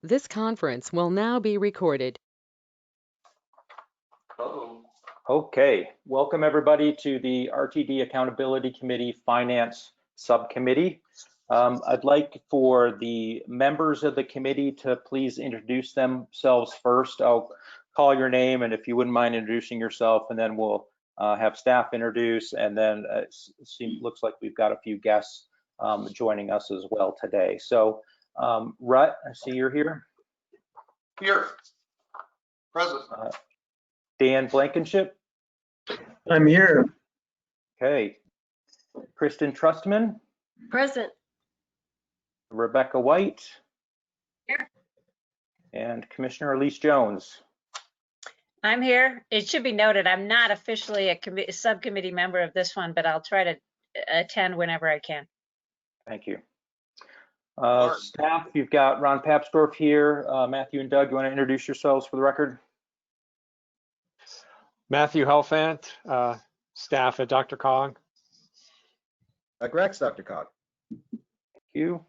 This conference will now be recorded. Okay, welcome everybody to the RTD Accountability Committee Finance Subcommittee. I'd like for the members of the committee to please introduce themselves first. I'll call your name, and if you wouldn't mind introducing yourself, and then we'll have staff introduce, and then looks like we've got a few guests joining us as well today. So Rut, I see you're here. Here, present. Dan Blankenship. I'm here. Okay. Kristen Trustman. Present. Rebecca White. Here. And Commissioner Elise Jones. I'm here. It should be noted, I'm not officially a subcommittee member of this one, but I'll try to attend whenever I can. Thank you. Staff, you've got Ron Papsdorf here. Matthew and Doug, you want to introduce yourselves for the record? Matthew Helfant, staff at Dr. Cog. Grex, Dr. Cog. Thank you.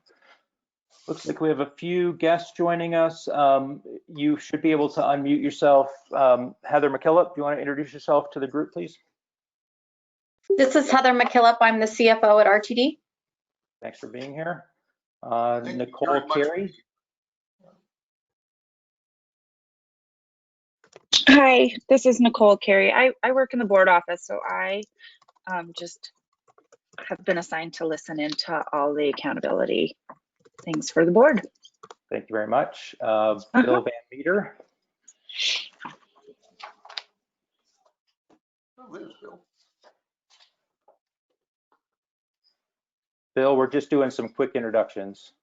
Looks like we have a few guests joining us. You should be able to unmute yourself. Heather McKillop, do you want to introduce yourself to the group, please? This is Heather McKillop. I'm the CFO at RTD. Thanks for being here. Nicole Carey. Hi, this is Nicole Carey. I work in the board office, so I just have been assigned to listen into all the accountability things for the board. Thank you very much. Bill Van Meter. Bill, we're just doing some quick introductions.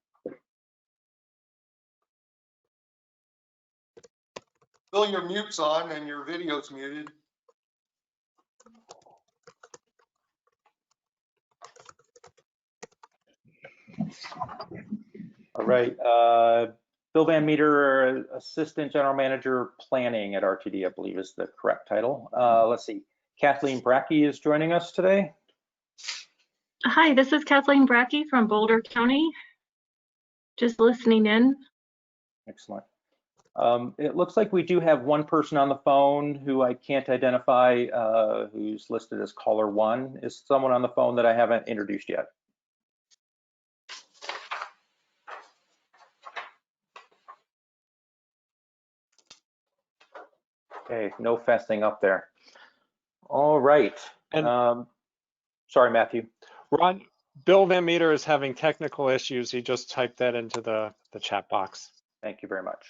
Bill, your mute's on and your video's muted. All right, Bill Van Meter, Assistant General Manager Planning at RTD, I believe is the correct title. Let's see, Kathleen Brackey is joining us today. Hi, this is Kathleen Brackey from Boulder County. Just listening in. Excellent. It looks like we do have one person on the phone who I can't identify, who's listed as caller 1. Is someone on the phone that I haven't introduced yet? Okay, no fessing up there. All right. And sorry, Matthew. Ron, Bill Van Meter is having technical issues. He just typed that into the chat box. Thank you very much.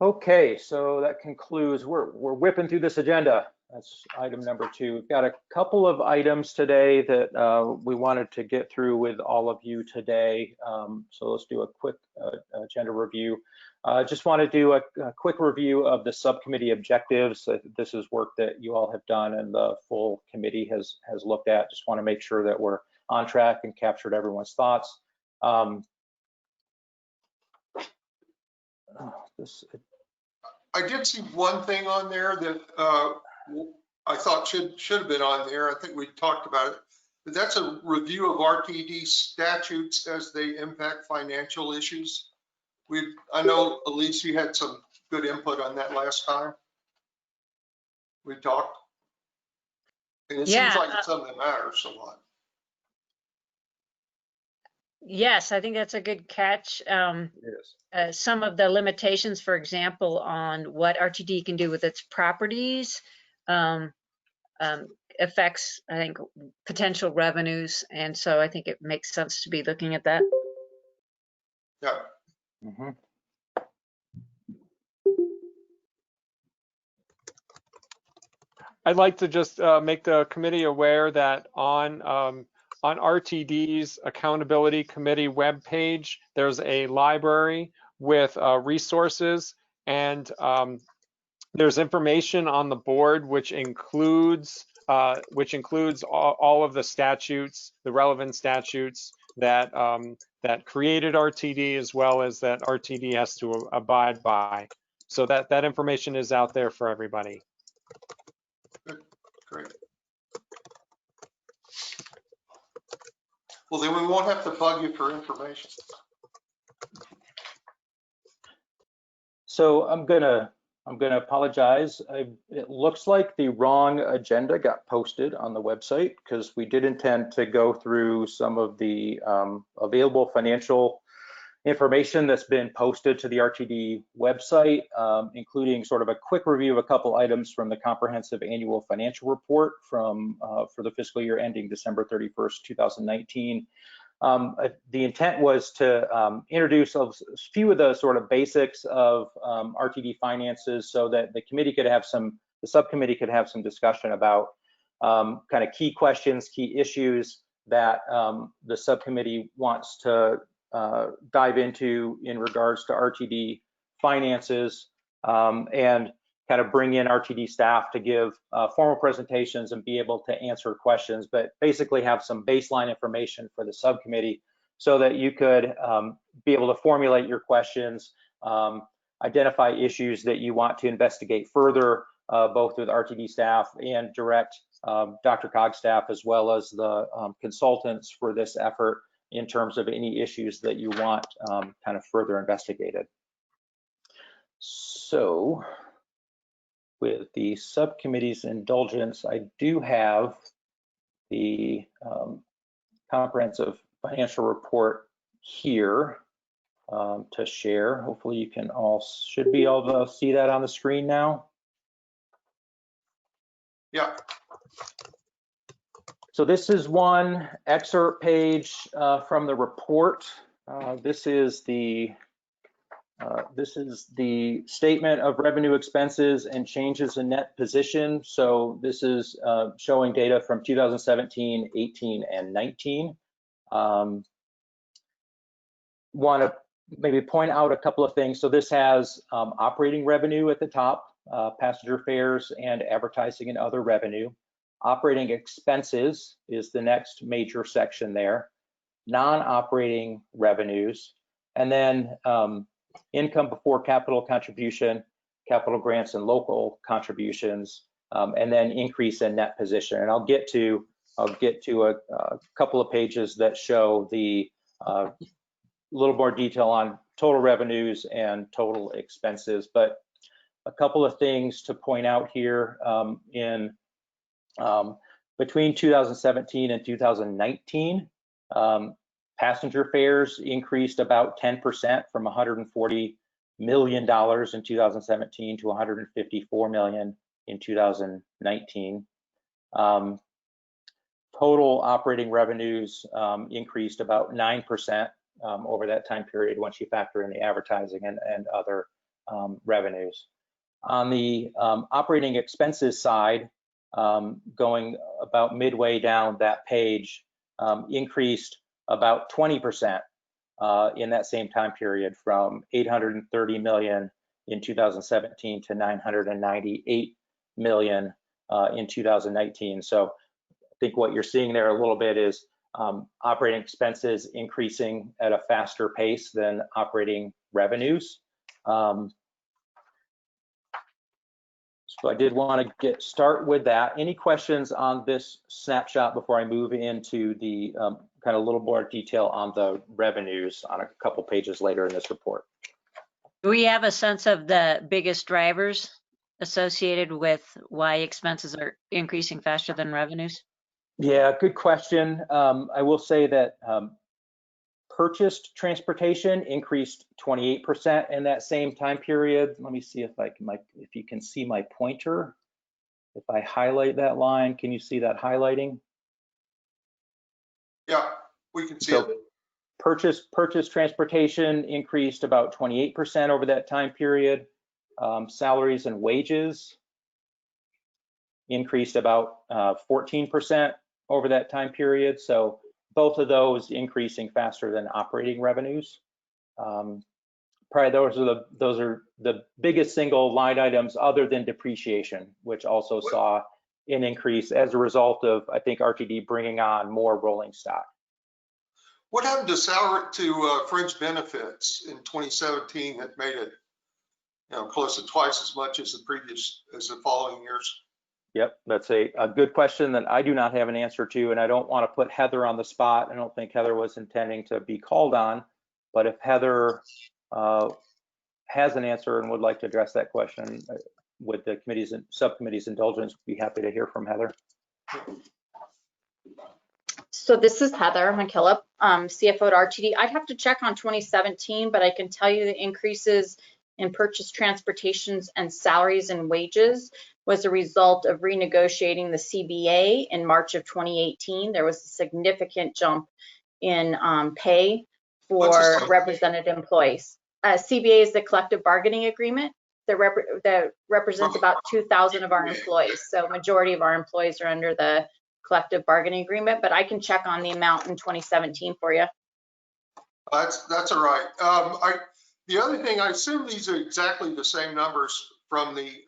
Okay, so that concludes, we're whipping through this agenda. That's item number 2. We've got a couple of items today that we wanted to get through with all of you today. So let's do a quick agenda review. Just want to do a quick review of the subcommittee objectives. This is work that you all have done and the full committee has looked at. Just want to make sure that we're on track and captured everyone's thoughts. I did see one thing on there that I thought should have been on there. I think we talked about it, but that's a review of RTD statutes as they impact financial issues. I know, Elise, you had some good input on that last time we talked. And it seems like it's something that matters a lot. Yes, I think that's a good catch. Some of the limitations, for example, on what RTD can do with its properties affects, I think, potential revenues. And so I think it makes sense to be looking at that. Yeah. Mm-hmm. I'd like to just make the committee aware that on RTD's Accountability Committee webpage, there's a library with resources, and there's information on the board which includes all of the statutes, the relevant statutes that that created RTD, as well as that RTD has to abide by. So that information is out there for everybody. Good. Great. Well, then we won't have to bug you for information. So I'm gonna apologize. It looks like the wrong agenda got posted on the website because we did intend to go through some of the available financial information that's been posted to the RTD website, including sort of a quick review of a couple items from the comprehensive annual financial report from for the fiscal year ending December 31st, 2019. The intent was to introduce a few of the sort of basics of RTD finances so that the subcommittee could have some discussion about kind of key questions, key issues that the subcommittee wants to dive into in regards to RTD finances, and kind of bring in RTD staff to give formal presentations and be able to answer questions, but basically have some baseline information for the subcommittee so that you could be able to formulate your questions, identify issues that you want to investigate further, both with RTD staff and direct Dr. Cog's staff, as well as the consultants for this effort in terms of any issues that you want kind of further investigated. So, with the subcommittee's indulgence, I do have the comprehensive financial report here to share. Hopefully you can should be able to see that on the screen now. Yeah. So this is one excerpt page from the report. This is the statement of revenue, expenses, and changes in net position. So this is showing data from 2017, 18, and 19. Want to maybe point out a couple of things. So this has operating revenue at the top, passenger fares and advertising and other revenue. Operating expenses is the next major section there. Non-operating revenues, and then income before capital contribution, capital grants and local contributions, and then increase in net position. And I'll get to a couple of pages that show the little more detail on total revenues and total expenses. But a couple of things to point out here between 2017 and 2019, passenger fares increased about 10% from $140 million in 2017 to $154 million in 2019. Total operating revenues increased about 9% over that time period once you factor in the advertising and other revenues. On the operating expenses side, going about midway down that page, increased about 20% in that same time period, from $830 million in 2017 to $998 million in 2019. So I think what you're seeing there a little bit is operating expenses increasing at a faster pace than operating revenues. So I did want to start with that. Any questions on this snapshot before I move into the kind of a little more detail on the revenues on a couple pages later in this report? Do we have a sense of the biggest drivers associated with why expenses are increasing faster than revenues? Yeah, good question. I will say that purchased transportation increased 28% in that same time period. Let me see if if you can see my pointer. If I highlight that line, can you see that highlighting? Yeah, we can see it. Purchased transportation increased about 28% over that time period. Salaries and wages increased about 14% over that time period. So both of those increasing faster than operating revenues. Probably those are the biggest single line items other than depreciation, which also saw an increase as a result of, I think, RTD bringing on more rolling stock. What happened to fringe benefits in 2017 that made it, close to twice as much as the following years? Yep, that's a good question that I do not have an answer to, and I don't want to put Heather on the spot. I don't think Heather was intending to be called on, but if Heather has an answer and would like to address that question with the committee's and subcommittee's indulgence, we'd be happy to hear from Heather. So this is Heather McKillop, CFO at RTD. I'd have to check on 2017, but I can tell you the increases in purchase transportations and salaries and wages was a result of renegotiating the CBA in March of 2018. There was a significant jump in pay for represented employees. CBA is the collective bargaining agreement that represents about 2,000 of our employees. So majority of our employees are under the collective bargaining agreement, but I can check on the amount in 2017 for you. That's all right. The other thing, I assume these are exactly the same numbers from the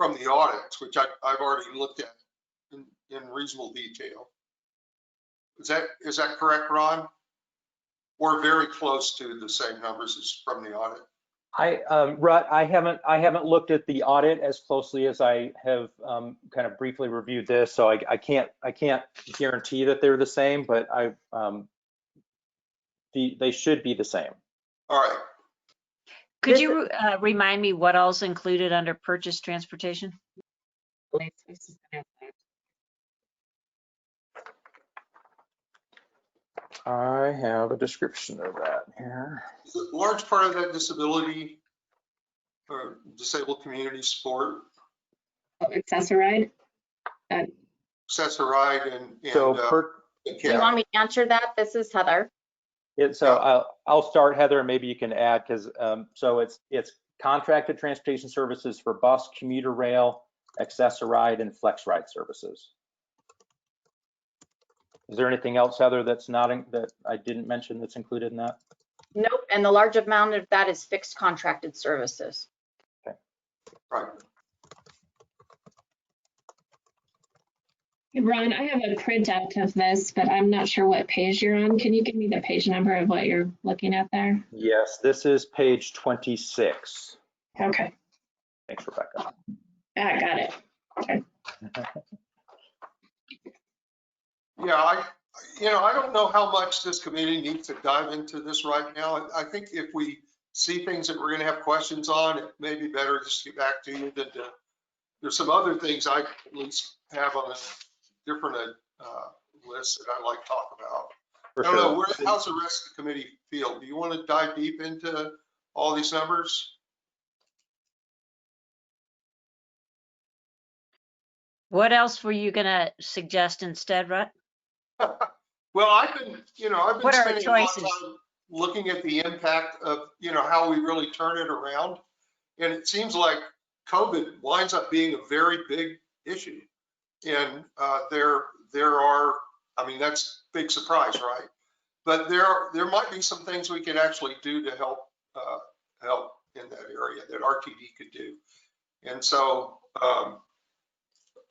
audits, which I've already looked at in reasonable detail. Is that correct, Ron? Or very close to the same numbers as from the audit? Rut, I haven't looked at the audit as closely as I have kind of briefly reviewed this, so I can't guarantee that they're the same, but they should be the same. All right. Could you remind me what all's included under purchase transportation? I have a description of that here. Is a large part of that disability or disabled community support? Accessoride? Accessoride and Do you want me to answer that? This is Heather. I'll start, Heather, and maybe you can add, because so it's contracted transportation services for bus, commuter rail, accessoride, and flex ride services. Is there anything else, Heather, that's not that I didn't mention that's included in that? Nope, and the large amount of that is fixed contracted services. Okay, right. Ron, I have a printout of this, but I'm not sure what page you're on. Can you give me the page number of what you're looking at there? Yes, this is page 26. Okay. Thanks, Rebecca. Got it. Okay. Yeah, I don't know how much this committee needs to dive into this right now. I think if we see things that we're going to have questions on, it may be better just to get back to you. There's some other things I at least have on a different list that I'd like to talk about. For I don't sure. know, how's the rest of the committee feel? Do you want to dive deep into all these numbers? What else were you gonna suggest instead, Rut? Well, I've been What are spending a lot of choices? time looking at the impact of, how we really turn it around. And it seems like COVID winds up being a very big issue. And there are, that's a big surprise, right? But there might be some things we could actually do to help in that area that RTD could do. And so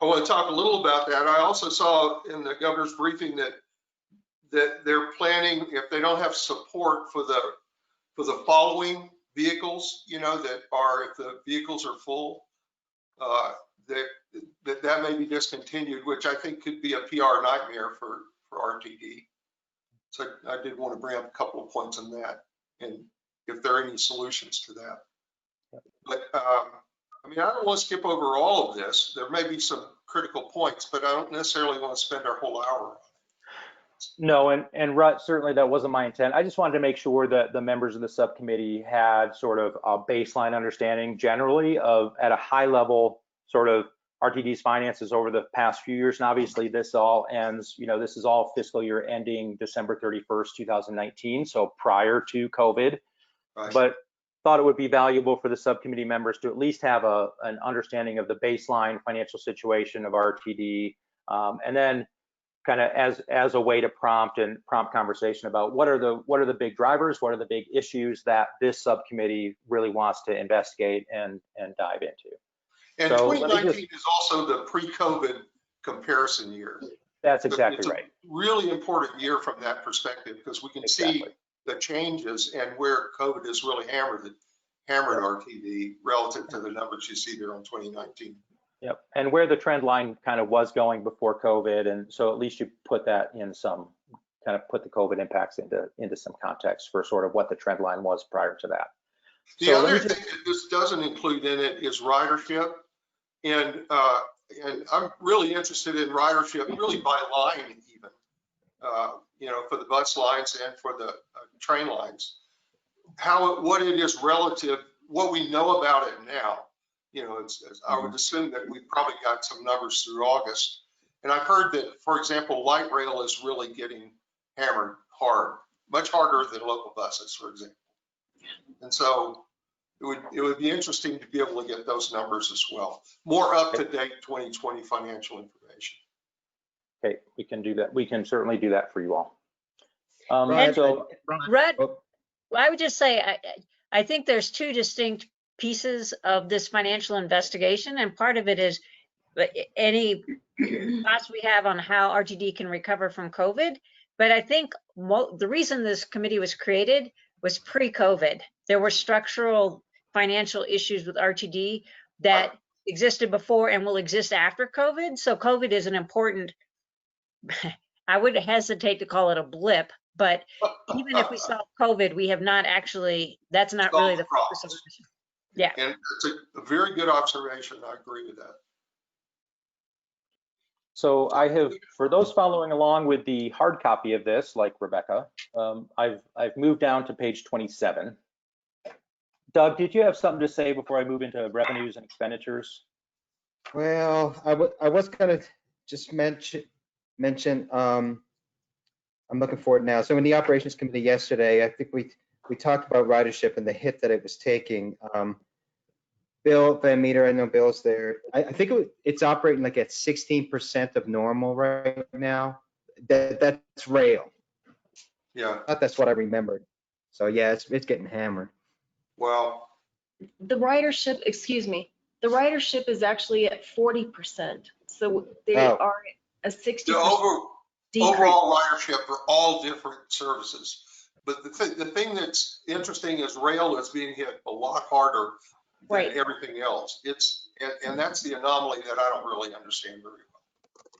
I want to talk a little about that. I also saw in the governor's briefing that they're planning, if they don't have support for the following vehicles, if the vehicles are full, that may be discontinued, which I think could be a PR nightmare for RTD. So I did want to bring up a couple of points on that, and if there are any solutions to that. But I don't want to skip over all of this. There may be some critical points, but I don't necessarily want to spend our whole hour on it. No, and Rut, certainly that wasn't my intent. I just wanted to make sure that the members of the subcommittee had sort of a baseline understanding generally of, at a high level, sort of RTD's finances over the past few years. And obviously this all ends, this is all fiscal year ending December 31st, 2019. So prior to COVID, Right. But thought it would be valuable for the subcommittee members to at least have an understanding of the baseline financial situation of RTD. And then kind of as a way to prompt conversation about what are the big drivers, what are the big issues that this subcommittee really wants to investigate and dive into. And so 2019 is also the pre-COVID comparison year. That's exactly it's right. A really important year from that perspective, because we can see the changes and where COVID has really hammered RTD relative to the numbers you see there on 2019. Yep, and where the trend line kind of was going before COVID, and so at least you put that in some, kind of put the COVID impacts into some context for sort of what the trend line was prior to that. The other thing that this doesn't include in it is ridership. And I'm really interested in ridership, really by line even, for the bus lines and for the train lines. What it is relative, what we know about it now. I would assume that we probably got some numbers through August. And I've heard that, for example, light rail is really getting hammered hard, much harder than local buses, for example. And so it would be interesting to be able to get those numbers as well. More up-to-date 2020 financial information. Okay, we can do that. We can certainly do that for you all. Rudd, I would just say, I think there's two distinct pieces of this financial investigation, and part of it is any thoughts we have on how RTD can recover from COVID. But I think the reason this committee was created was pre-COVID. There were structural financial issues with RTD that existed before and will exist after COVID. So COVID is an important, I would hesitate to call it a blip, but even if we solve COVID, we have not actually, that's not really the focus of the mission. Yeah. And it's a very good observation. I agree with that. So I have, for those following along with the hard copy of this, like Rebecca, I've moved down to page 27. Doug, did you have something to say before I move into revenues and expenditures? Well, I was going to just mention, I'm looking forward now. So in the operations committee yesterday, I think we talked about ridership and the hit that it was taking. Bill Van Meter, I know Bill's there. I think it's operating like at 16% of normal right now. That's rail. Yeah. I thought that's what I remembered. So yeah, it's getting hammered. Well, the ridership, excuse me, the ridership is actually at 40%. So they are a 60% the overall ridership for all different services. But the thing that's interesting is rail is being hit a lot harder than everything else. And that's the anomaly that I don't really understand very well.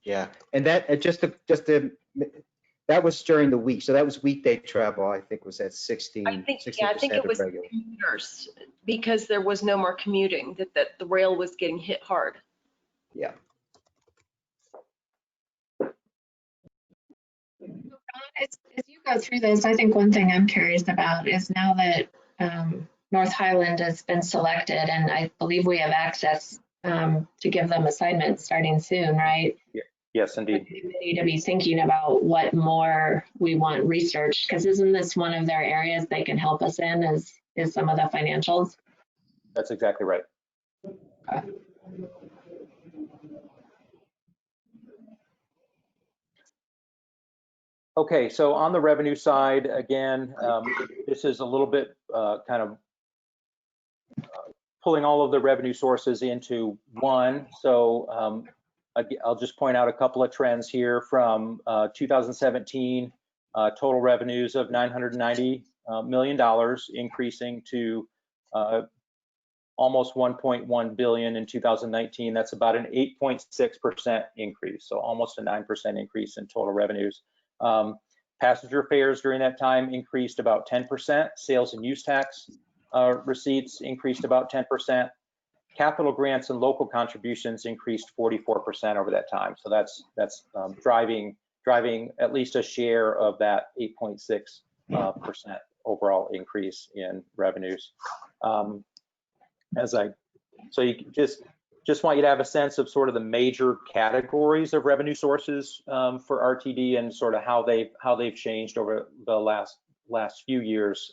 Yeah, and that that was during the week. So that was weekday travel, I think, was at 16%. I think it was regular commuters, because there was no more commuting, that the rail was getting hit hard. Yeah. As you go through this, I think one thing I'm curious about is now that North Highland has been selected, and I believe we have access to give them assignments starting soon, right? Yeah. Yes, indeed. We need to be thinking about what more we want research, because isn't this one of their areas they can help us in is some of the financials? That's exactly right. Okay. Okay, so on the revenue side, again, this is a little bit kind of pulling all of the revenue sources into one. So I'll just point out a couple of trends here from 2017, total revenues of $990 million, increasing to almost 1.1 billion in 2019. That's about an 8.6% increase, so almost a 9% increase in total revenues. Passenger fares during that time increased about 10%. Sales and use tax receipts increased about 10%. Capital grants and local contributions increased 44% over that time. So that's driving at least a share of that 8.6% overall increase in revenues. So you just want you to have a sense of sort of the major categories of revenue sources for RTD and sort of how they've changed over the last few years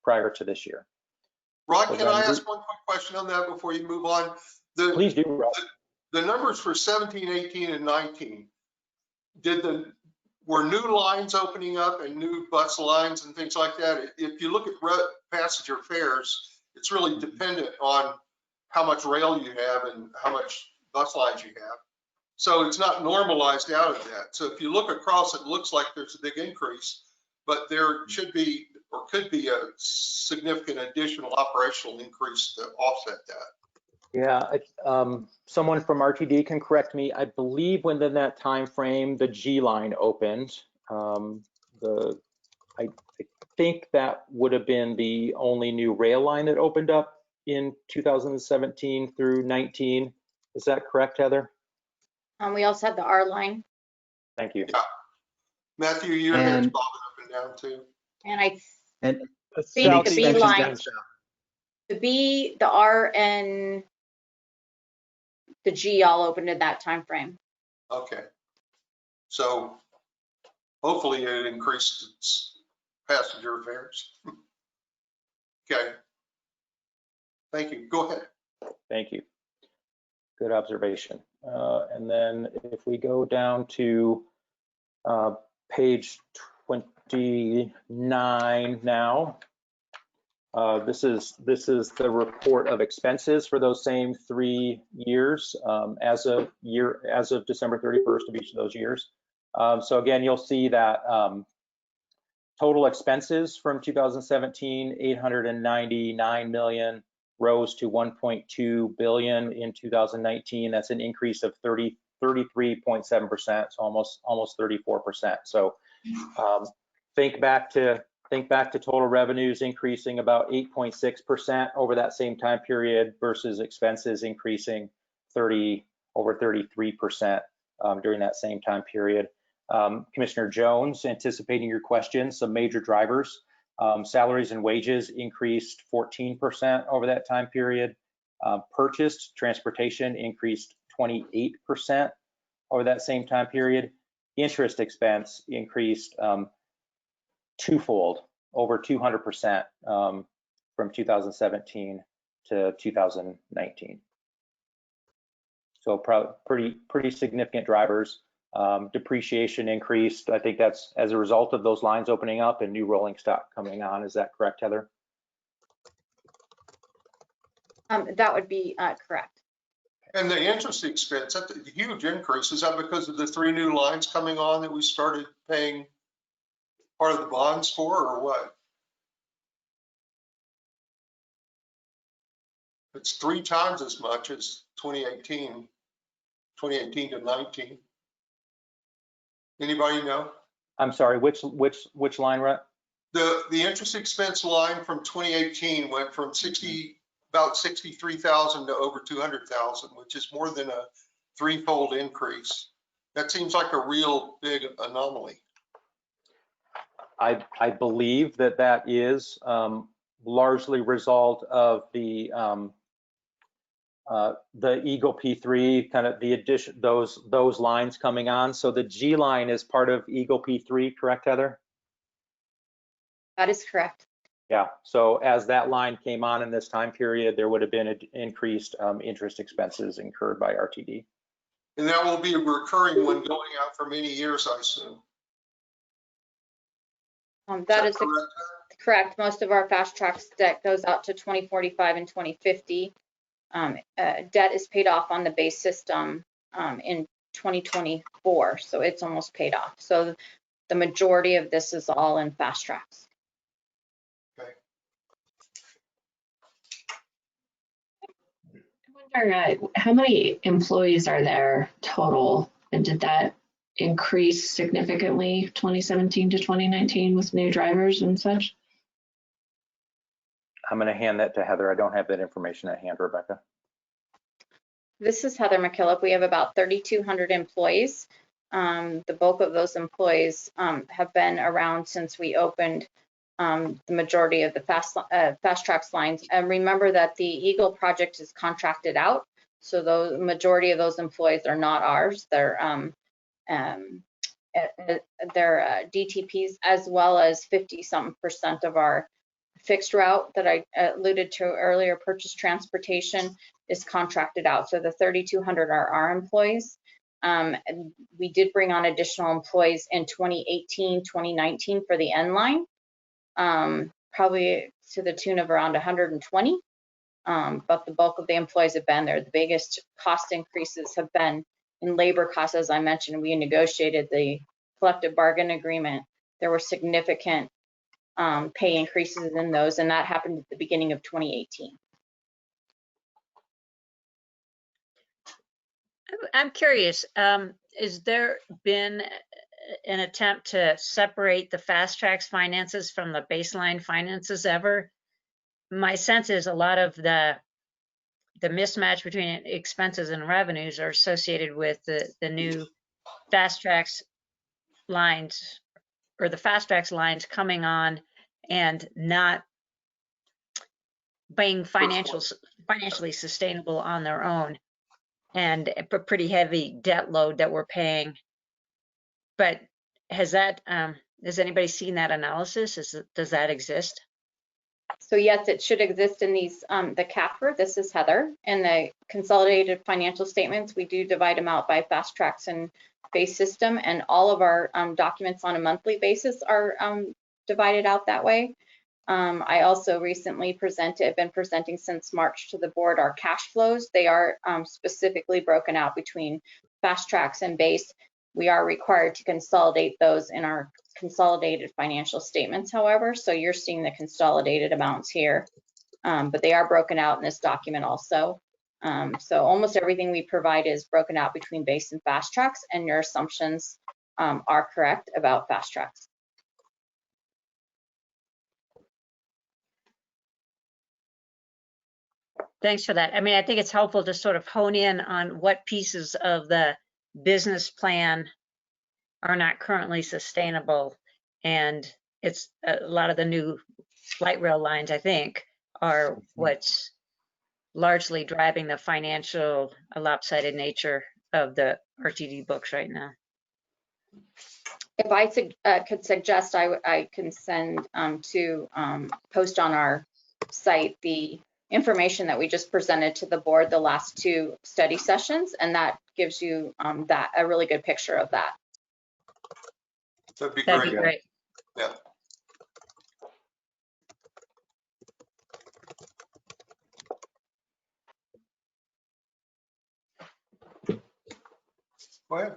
prior to this year. Rod, can I ask one quick question on that before you move on? Please do, Rod. The numbers for 17, 18, and 19, were new lines opening up and new bus lines and things like that? If you look at passenger fares, it's really dependent on how much rail you have and how much bus lines you have. So it's not normalized out of that. So if you look across, it looks like there's a big increase, but there should be or could be a significant additional operational increase to offset that. Yeah, someone from RTD can correct me. I believe within that time frame, the G line opened. think that would have been the only new rail line that opened up in 2017 through 19. Is that correct, Heather? We also had the R line. Thank you. Yeah. Matthew, your head's And- bobbing up and down too. And I And The think the southeast B extensions line, down south. the B, the R, and the G all opened in that time frame. Okay. So hopefully it increased its passenger fares. Okay. Thank you. Go ahead. Thank you. Good observation. And then if we go down to page 29 now, this is the report of expenses for those same 3 years as of December 31st of each of those years. So again, you'll see that total expenses from 2017, 899 million, rose to 1.2 billion in 2019. That's an increase of 33.7%, so almost 34%. So think back to total revenues increasing about 8.6% over that same time period versus expenses increasing over 33% during that same time period. Commissioner Jones, anticipating your questions, some major drivers. Salaries and wages increased 14% over that time period. Purchased transportation increased 28% over that same time period. Interest expense increased twofold, over 200% from 2017 to 2019. So pretty significant drivers. Depreciation increased. I think that's as a result of those lines opening up and new rolling stock coming on. Is that correct, Heather? That would be correct. And the interest expense, that's a huge increase. Is that because of the 3 new lines coming on that we started paying part of the bonds for, or what? It's 3 times as much as 2018 to 19. Anybody know? I'm sorry, which line, Rhett? The interest expense line from 2018 went from about 63,000 to over 200,000, which is more than a 3-fold increase. That seems like a real big anomaly. I believe that is largely result of the Eagle P3, kind of the addition, those lines coming on. So the G line is part of Eagle P3, correct, Heather? That is correct. Yeah, so as that line came on in this time period, there would have been increased interest expenses incurred by RTD. And that will be a recurring one going out for many years, I assume. That is correct. Most of our fast tracks debt goes out to 2045 and 2050. Debt is paid off on the base system in 2024, so it's almost paid off. So the majority of this is all in fast tracks. Okay. I wonder how many employees are there total, and did that increase significantly 2017 to 2019 with new drivers and such? I'm going to hand that to Heather. I don't have that information at hand, Rebecca. This is Heather McKillop. We have about 3,200 employees. The bulk of those employees have been around since we opened the majority of the fast tracks lines. And remember that the Eagle project is contracted out, so the majority of those employees are not ours. They're DTPs, as well as 50-something% of our fixed route that I alluded to earlier, purchase transportation, is contracted out. So the 3,200 are our employees. And we did bring on additional employees in 2018, 2019 for the N line, probably to the tune of around 120. But the bulk of the employees have been there. The biggest cost increases have been in labor costs. As I mentioned, we negotiated the collective bargain agreement. There were significant pay increases in those, and that happened at the beginning of 2018. I'm curious, has there been an attempt to separate the fast tracks finances from the baseline finances ever? My sense is a lot of the mismatch between expenses and revenues are associated with the new fast tracks lines, or the fast tracks lines coming on and not being financially sustainable on their own, and a pretty heavy debt load that we're paying. But has anybody seen that analysis? Does that exist? So yes, it should exist in these, the CAFR. This is Heather. In the consolidated financial statements, we do divide them out by fast tracks and base system, and all of our documents on a monthly basis are divided out that way. I also recently been presenting since March to the board, our cash flows. They are specifically broken out between fast tracks and base. We are required to consolidate those in our consolidated financial statements, however, so you're seeing the consolidated amounts here, but they are broken out in this document also. So almost everything we provide is broken out between base and fast tracks, and your assumptions are correct about fast tracks. Thanks for that. I mean, I think it's helpful to sort of hone in on what pieces of the business plan are not currently sustainable. And it's a lot of the new light rail lines, I think, are what's largely driving the financial lopsided nature of the RTD books right now. If I could suggest, I can send to post on our site the information that we just presented to the board the last 2 study sessions, and that gives you a really good picture of that. That'd be That'd be great. Yeah. Go ahead.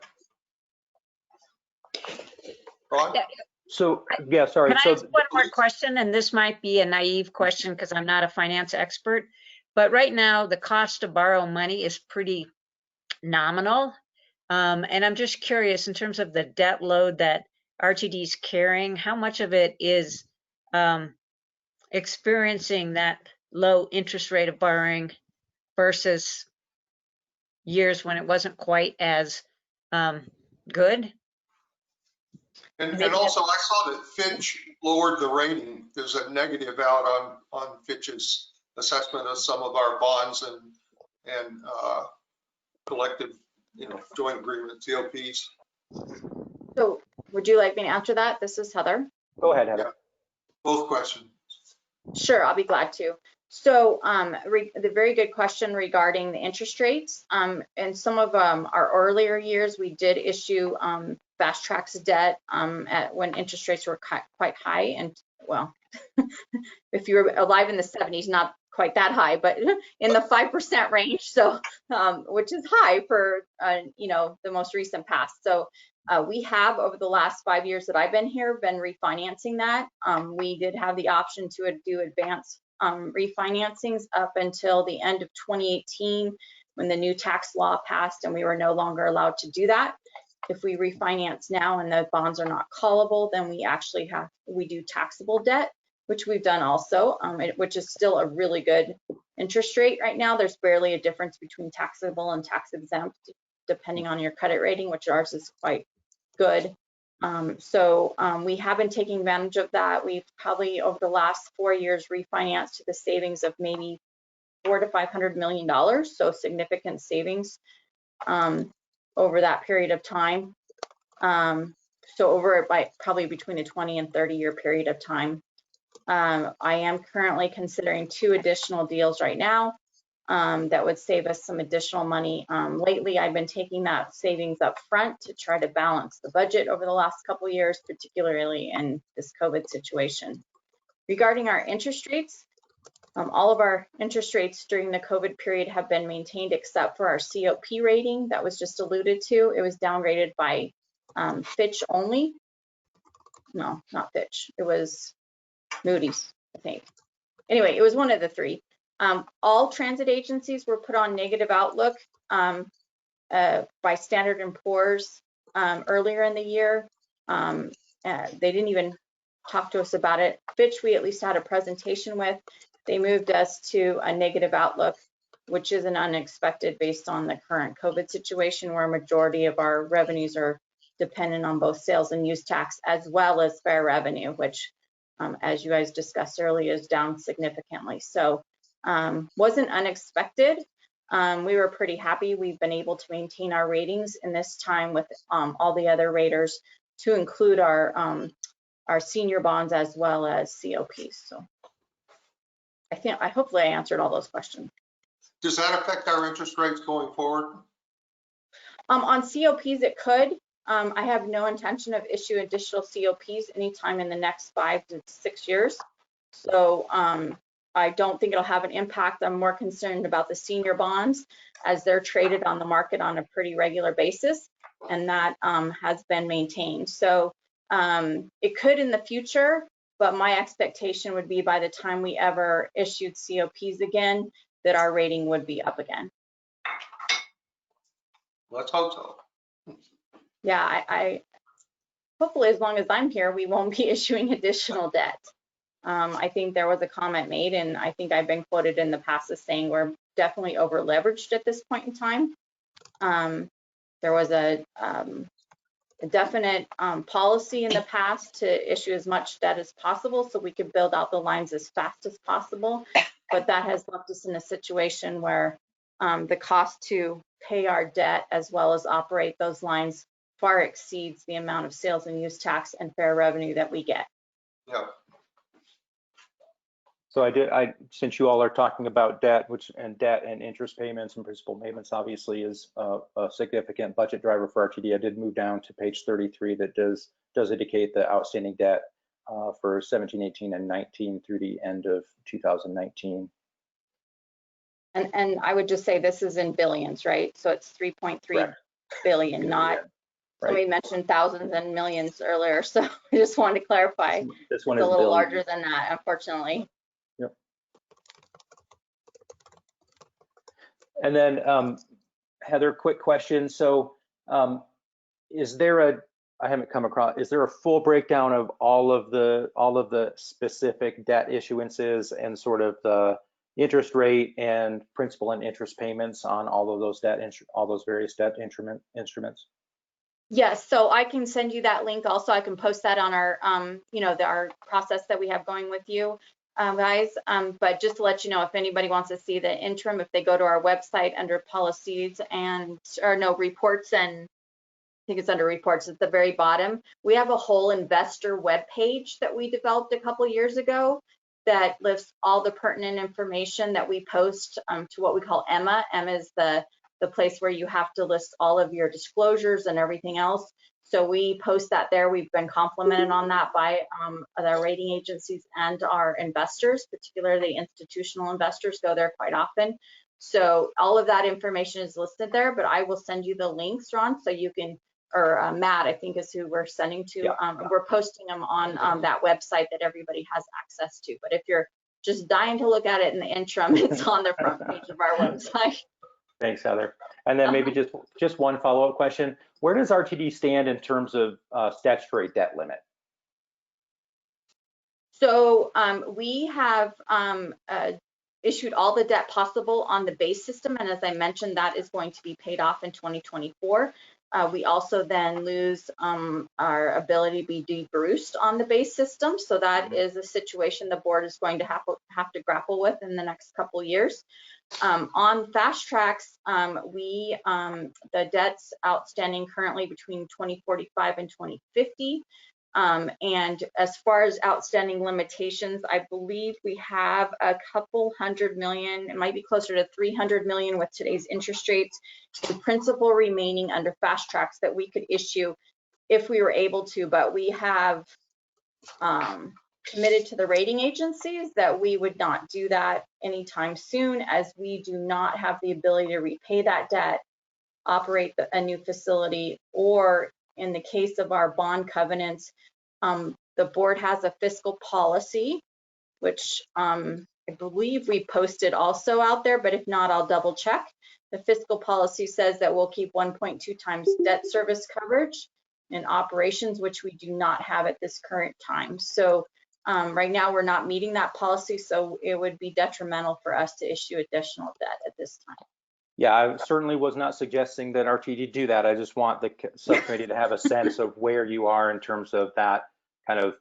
Ron? Yeah. So, yeah, sorry. Can I ask one more question? And this might be a naive question because I'm not a finance expert, but right now the cost to borrow money is pretty nominal. And I'm just curious, in terms of the debt load that RTD is carrying, how much of it is experiencing that low interest rate of borrowing versus years when it wasn't quite as good? And also, I saw that Fitch lowered the rating. There's a negative out on Fitch's assessment of some of our bonds and collective, joint agreement, COPs. So would you like me to answer that? This is Heather. Go ahead, Heather. Yeah. Both questions. Sure, I'll be glad to. So the very good question regarding the interest rates. In some of our earlier years, we did issue fast tracks debt when interest rates were quite high. And well, if you were alive in the 70s, not quite that high, but in the 5% range. So which is high for, the most recent past. So we have, over the last 5 years that I've been here, been refinancing that. We did have the option to do advanced refinancings up until the end of 2018, when the new tax law passed and we were no longer allowed to do that. If we refinance now and the bonds are not callable, then we do taxable debt, which we've done also, which is still a really good interest rate right now. There's barely a difference between taxable and tax exempt, depending on your credit rating, which ours is quite good. So we have been taking advantage of that. We've probably, over the last 4 years, refinanced to the savings of maybe $400 to $500 million. So significant savings over that period of time. So over probably between a 20 and 30 year period of time. I am currently considering 2 additional deals right now that would save us some additional money. Lately, I've been taking that savings up front to try to balance the budget over the last couple of years, particularly in this COVID situation. Regarding our interest rates, all of our interest rates during the COVID period have been maintained except for our COP rating that was just alluded to. It was downgraded by Fitch only. No, not Fitch. It was Moody's, I think. Anyway, it was one of the 3. All transit agencies were put on negative outlook by Standard & Poor's earlier in the year. They didn't even talk to us about it. Fitch, we at least had a presentation with. They moved us to a negative outlook, which isn't unexpected based on the current COVID situation, where a majority of our revenues are dependent on both sales and use tax, as well as fair revenue, which, as you guys discussed earlier, is down significantly. So wasn't unexpected. We were pretty happy. We've been able to maintain our ratings in this time with all the other raters, to include our senior bonds as well as COPs. So hopefully I answered all those questions. Does that affect our interest rates going forward? On COPs, it could. I have no intention of issuing additional COPs anytime in the next 5 to 6 years. So I don't think it'll have an impact. I'm more concerned about the senior bonds, as they're traded on the market on a pretty regular basis, and that has been maintained. So it could in the future, but my expectation would be by the time we ever issued COPs again, that our rating would be up again. Let's hope so. Yeah, I hopefully, as long as I'm here, we won't be issuing additional debt. I think there was a comment made, and I think I've been quoted in the past as saying we're definitely over leveraged at this point in time. There was a definite policy in the past to issue as much debt as possible so we could build out the lines as fast as possible. But that has left us in a situation where the cost to pay our debt as well as operate those lines far exceeds the amount of sales and use tax and fair revenue that we get. Yeah. So since you all are talking about debt, debt and interest payments and principal payments obviously is a significant budget driver for RTD. I did move down to page 33 that does indicate the outstanding debt for 17, 18, and 19 through the end of 2019. And I would just say this is in billions, right? So it's 3.3 billion, not, somebody mentioned thousands and millions earlier. So I just wanted to clarify. This one it's is a little billions. larger than that, unfortunately. Yep. And then Heather, quick question. So is there I haven't come across, is there a full breakdown of all of the specific debt issuances and sort of the interest rate and principal and interest payments on all of those all those various debt instruments? Yes, so I can send you that link. Also, I can post that on our, our process that we have going with you guys. But just to let you know, if anybody wants to see the interim, if they go to our website under policies reports, and I think it's under reports at the very bottom, we have a whole investor web page that we developed a couple years ago that lists all the pertinent information that we post to what we call Emma. Emma is the place where you have to list all of your disclosures and everything else. So we post that there. We've been complimented on that by the rating agencies and our investors, particularly institutional investors go there quite often. So all of that information is listed there, but I will send you the links, Ron, so you can, or Matt, I think is who we're sending to. Yeah. We're posting them on that website that everybody has access to. But if you're just dying to look at it in the interim, it's on the front page of our website. Thanks, Heather. And then maybe just one follow-up question. Where does RTD stand in terms of statutory debt limit? So we have issued all the debt possible on the base system. And as I mentioned, that is going to be paid off in 2024. We also then lose our ability to be de-Bruced on the base system. So that is a situation the board is going to have to grapple with in the next couple of years. On fast tracks, the debt's outstanding currently between 2045 and 2050. And as far as outstanding limitations, I believe we have a couple $100 million, it might be closer to 300 million with today's interest rates, the principal remaining under fast tracks that we could issue if we were able to, but we have committed to the rating agencies that we would not do that anytime soon, as we do not have the ability to repay that debt, operate a new facility, or in the case of our bond covenants, the board has a fiscal policy, which I believe we posted also out there, but if not, I'll double check. The fiscal policy says that we'll keep 1.2 times debt service coverage in operations, which we do not have at this current time. So right now we're not meeting that policy, so it would be detrimental for us to issue additional debt at this time. Yeah, I certainly was not suggesting that RTD do that. I just want the subcommittee to have a sense of where you are in terms of that kind of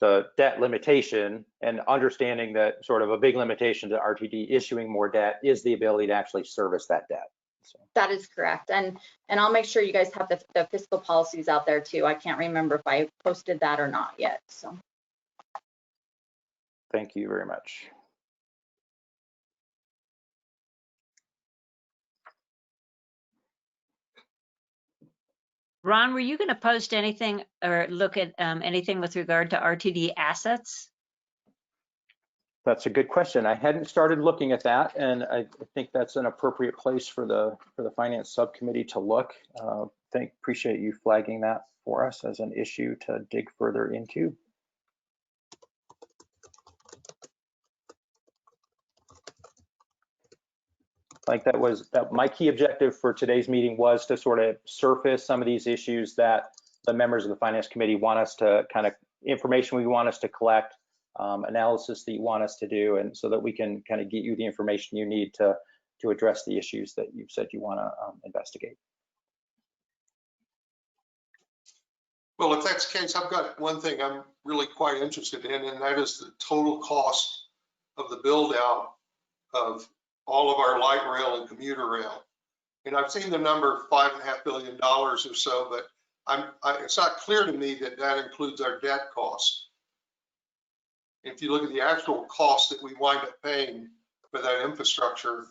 the debt limitation, and understanding that sort of a big limitation to RTD issuing more debt is the ability to actually service that debt. So. That is correct. And I'll make sure you guys have the fiscal policies out there too. I can't remember if I posted that or not yet. So. Thank you very much. Ron, were you going to post anything or look at anything with regard to RTD assets? That's a good question. I hadn't started looking at that, and I think that's an appropriate place for the finance subcommittee to look. Appreciate you flagging that for us as an issue to dig further into. Like my key objective for today's meeting was to sort of surface some of these issues that the members of the finance committee want us to information we want us to collect, analysis that you want us to do, and so that we can kind of get you the information you need to address the issues that you've said you want to investigate. Well, if that's the case, I've got one thing I'm really quite interested in, and that is the total cost of the build out of all of our light rail and commuter rail. And I've seen the number $5.5 billion or so, but it's not clear to me that that includes our debt costs. If you look at the actual cost that we wind up paying for that infrastructure,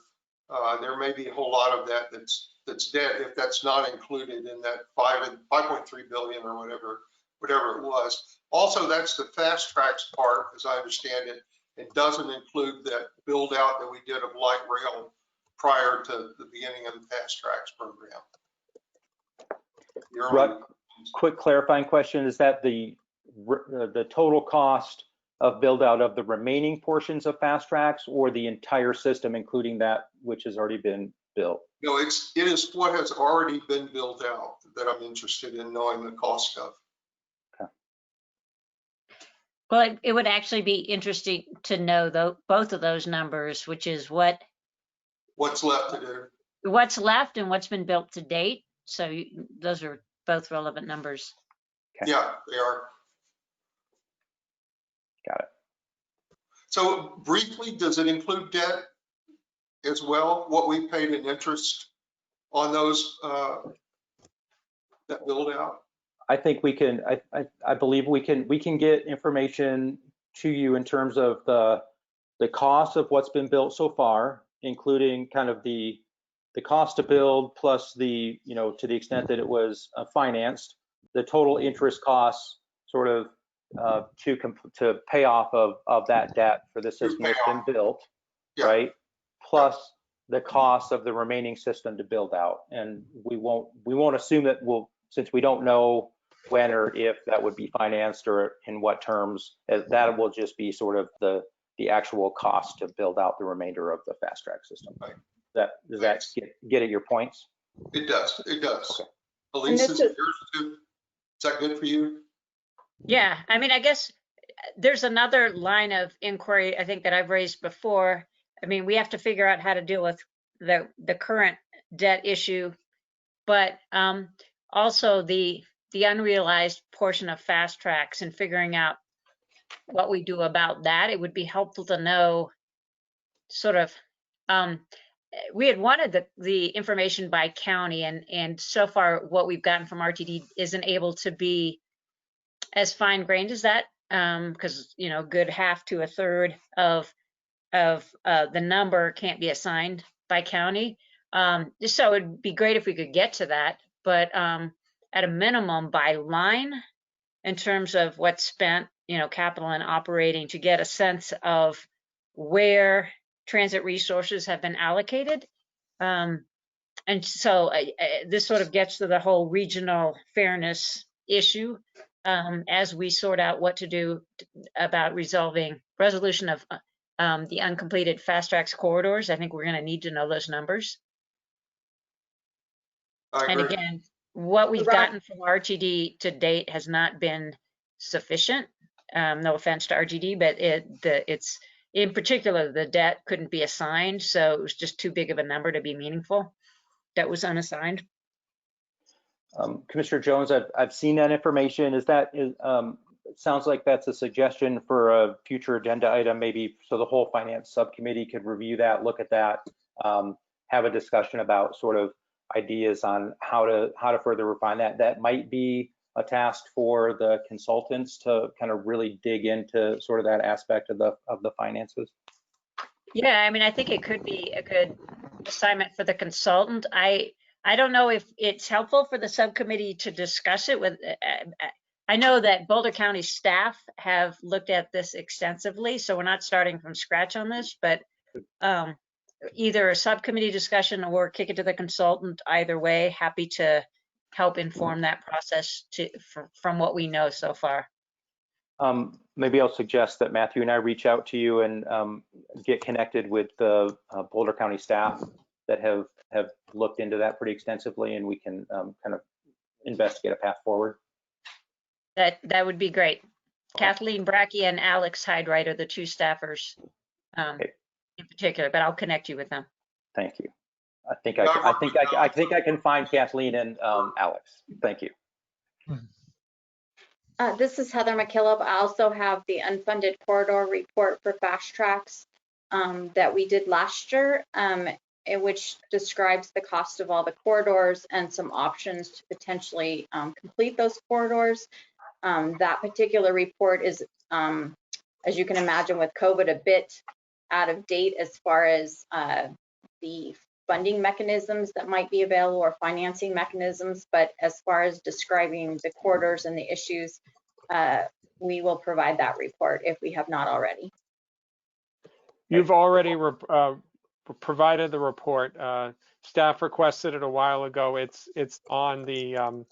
there may be a whole lot of that that's debt if that's not included in that 5.3 billion or whatever it was. Also, that's the fast tracks part, as I understand it. It doesn't include that build out that we did of light rail prior to the beginning of the fast tracks program. Quick clarifying question: is that the total cost of build out of the remaining portions of fast tracks, or the entire system, including that which has already been built? No, it is what has already been built out that I'm interested in knowing the cost of. Well, it would actually be interesting to know though both of those numbers, which is what's left to do, what's left, and what's been built to date. So those are both relevant numbers. Okay. Yeah, they are. Got it. So briefly, does it include debt as well? What we paid in interest on those that build out? I think we can. I believe we can get information to you in terms of the cost of what's been built so far, including kind of the cost to build plus the, to the extent that it was financed, the total interest costs sort of to pay off of that debt for the system that's been built, yeah. Right? Plus the cost of the remaining system to build out. And we won't assume that since we don't know when or if that would be financed or in what terms, that will just be sort of the actual cost to build out the remainder of the fast track system. Right. Does that get at your points? It does. It does. Okay. Elise, is that good for you? Yeah, I mean, I guess there's another line of inquiry I think that I've raised before. I mean, we have to figure out how to deal with the current debt issue, but also the unrealized portion of fast tracks and figuring out what we do about that. It would be helpful to know sort of, we had wanted the information by county, and so far what we've gotten from RTD isn't able to be as fine grained as that, because good half to a third of the number can't be assigned by county. So it'd be great if we could get to that, but at a minimum by line in terms of what's spent, capital and operating, to get a sense of where transit resources have been allocated. And so this sort of gets to the whole regional fairness issue as we sort out what to do about resolution of the uncompleted fast tracks corridors. I think we're going to need to know those numbers. I agree. And again, what we've gotten from RTD to date has not been sufficient. No offense to RTD, but it's in particular, the debt couldn't be assigned, so it was just too big of a number to be meaningful. That was unassigned. Commissioner Jones, I've seen that information. It sounds like that's a suggestion for a future agenda item, maybe, so the whole finance subcommittee could review that, look at that, have a discussion about sort of ideas on how to further refine that. That might be a task for the consultants to kind of really dig into sort of that aspect of the finances. Yeah, I mean, I think it could be a good assignment for the consultant. I don't know if it's helpful for the subcommittee to discuss it with. I know that Boulder County staff have looked at this extensively, so we're not starting from scratch on this, but either a subcommittee discussion or kick it to the consultant, either way, happy to help inform that process from what we know so far. Maybe I'll suggest that Matthew and I reach out to you and get connected with the Boulder County staff that have looked into that pretty extensively, and we can kind of investigate a path forward. That would be great. Kathleen Brackey and Alex Hydewright are the two staffers in particular, but I'll connect you with them. Thank you. I think I can find Kathleen and Alex. Thank you. This is Heather McKillop. I also have the unfunded corridor report for fast tracks that we did last year, which describes the cost of all the corridors and some options to potentially complete those corridors. That particular report is, as you can imagine with COVID, a bit out of date as far as the funding mechanisms that might be available or financing mechanisms, but as far as describing the corridors and the issues, we will provide that report if we have not already. You've already provided the report. Staff requested it a while ago. It's on the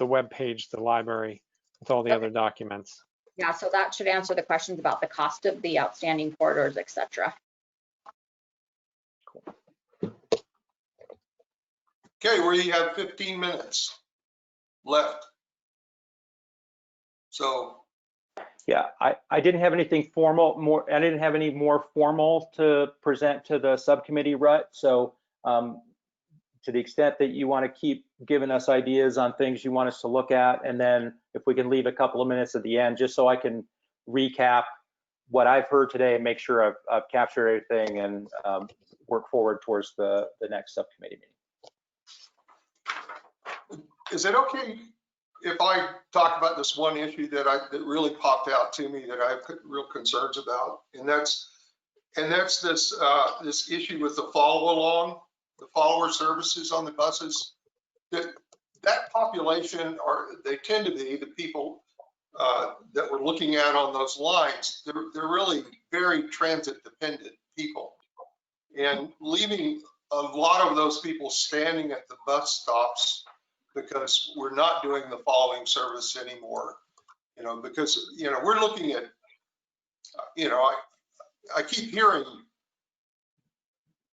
web page, the library, with all the other documents. Yeah, so that should answer the questions about the cost of the outstanding corridors, et cetera. Okay, we have 15 minutes left. So. Yeah, I didn't have anything formal, I didn't have any more formal to present to the subcommittee, Rut. So to the extent that you want to keep giving us ideas on things you want us to look at, and then if we can leave a couple of minutes at the end, just so I can recap what I've heard today and make sure I've captured everything and work forward towards the next subcommittee meeting. Is it okay if I talk about this one issue that really popped out to me that I have real concerns about, and that's this issue with the follow-along, the follower services on the buses. That population, they tend to be the people that we're looking at on those lines. They're really very transit dependent people, and leaving a lot of those people standing at the bus stops because we're not doing the following service anymore, because, we're looking at, I keep hearing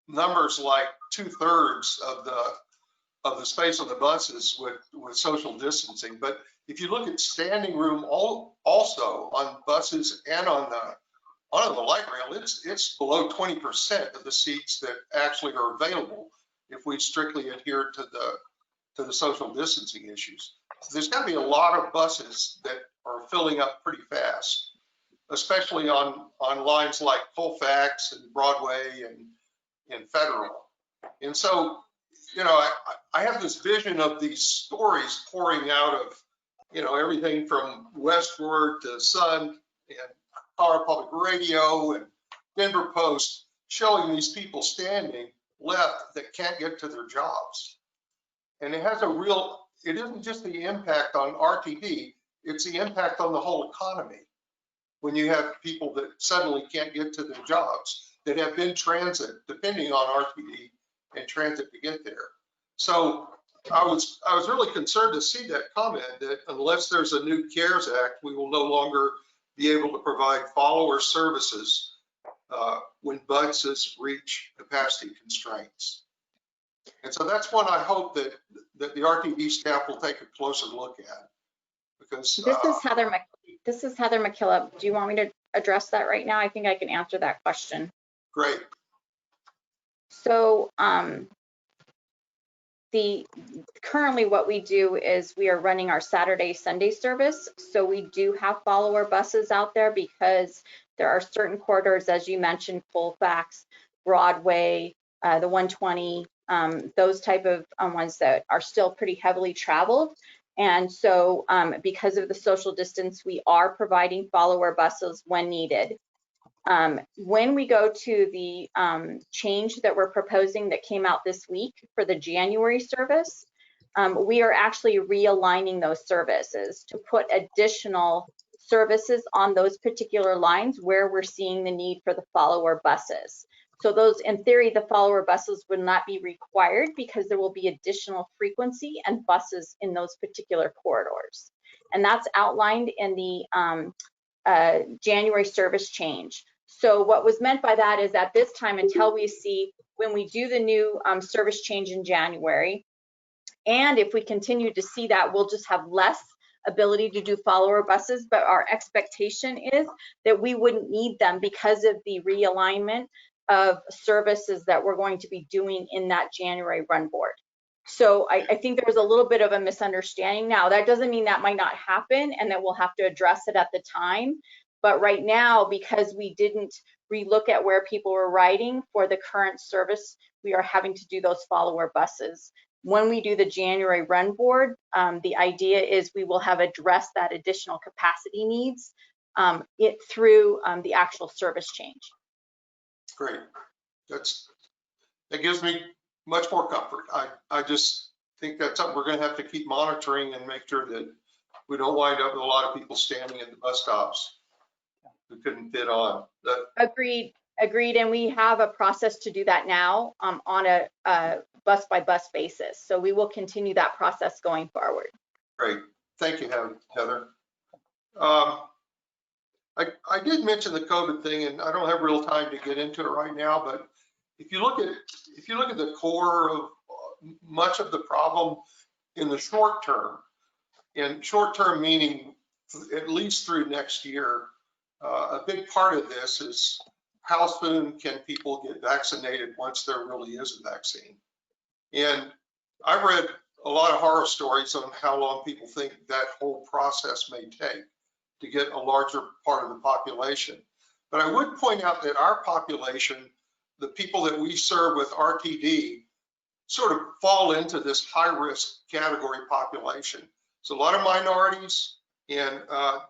numbers like 2/3 of the space on the buses with social distancing. But if you look at standing room also on buses and on the light rail, it's below 20% of the seats that actually are available if we strictly adhere to the social distancing issues. So there's got to be a lot of buses that are filling up pretty fast, especially on lines like Colfax and Broadway and Federal. And so, I have this vision of these stories pouring out of, everything from Westward to Sun and Colorado Public Radio and Denver Post, showing these people standing left that can't get to their jobs. And it isn't just the impact on RTD, it's the impact on the whole economy. When you have people that suddenly can't get to their jobs, that have been transit, depending on RTD and transit to get there. So I was really concerned to see that comment that unless there's a new CARES Act, we will no longer be able to provide follower services when buses reach capacity constraints. And so that's one I hope that the RTD staff will take a closer look at, because This is Heather McKillop. Do you want me to address that right now? I think I can answer that question. great. So currently what we do is we are running our Saturday, Sunday service. So we do have follower buses out there because there are certain corridors, as you mentioned, Colfax, Broadway, the 120, those type of ones that are still pretty heavily traveled. And so because of the social distance, we are providing follower buses when needed. When we go to the change that we're proposing that came out this week for the January service, we are actually realigning those services to put additional services on those particular lines where we're seeing the need for the follower buses. So those, in theory, the follower buses would not be required because there will be additional frequency and buses in those particular corridors. And that's outlined in the January service change. So what was meant by that is at this time, until we see when we do the new service change in January, and if we continue to see that, we'll just have less ability to do follower buses, but our expectation is that we wouldn't need them because of the realignment of services that we're going to be doing in that January run board. So I think there was a little bit of a misunderstanding. Now, that doesn't mean that might not happen and that we'll have to address it at the time. But right now, because we didn't relook at where people were riding for the current service, we are having to do those follower buses. When we do the January run board, the idea is we will have addressed that additional capacity needs through the actual service change. Great. That gives me much more comfort. I just think that's something we're going to have to keep monitoring and make sure that we don't wind up with a lot of people standing at the bus stops who couldn't fit on. Agreed. And we have a process to do that now on a bus by bus basis. So we will continue that process going forward. Great. Thank you, Heather. I did mention the COVID thing, and I don't have real time to get into it right now, but if you look at the core of much of the problem in the short term, and short term meaning at least through next year, a big part of this is how soon can people get vaccinated once there really is a vaccine. And I've read a lot of horror stories on how long people think that whole process may take to get a larger part of the population. But I would point out that our population, the people that we serve with RTD, sort of fall into this high-risk category population. So a lot of minorities, and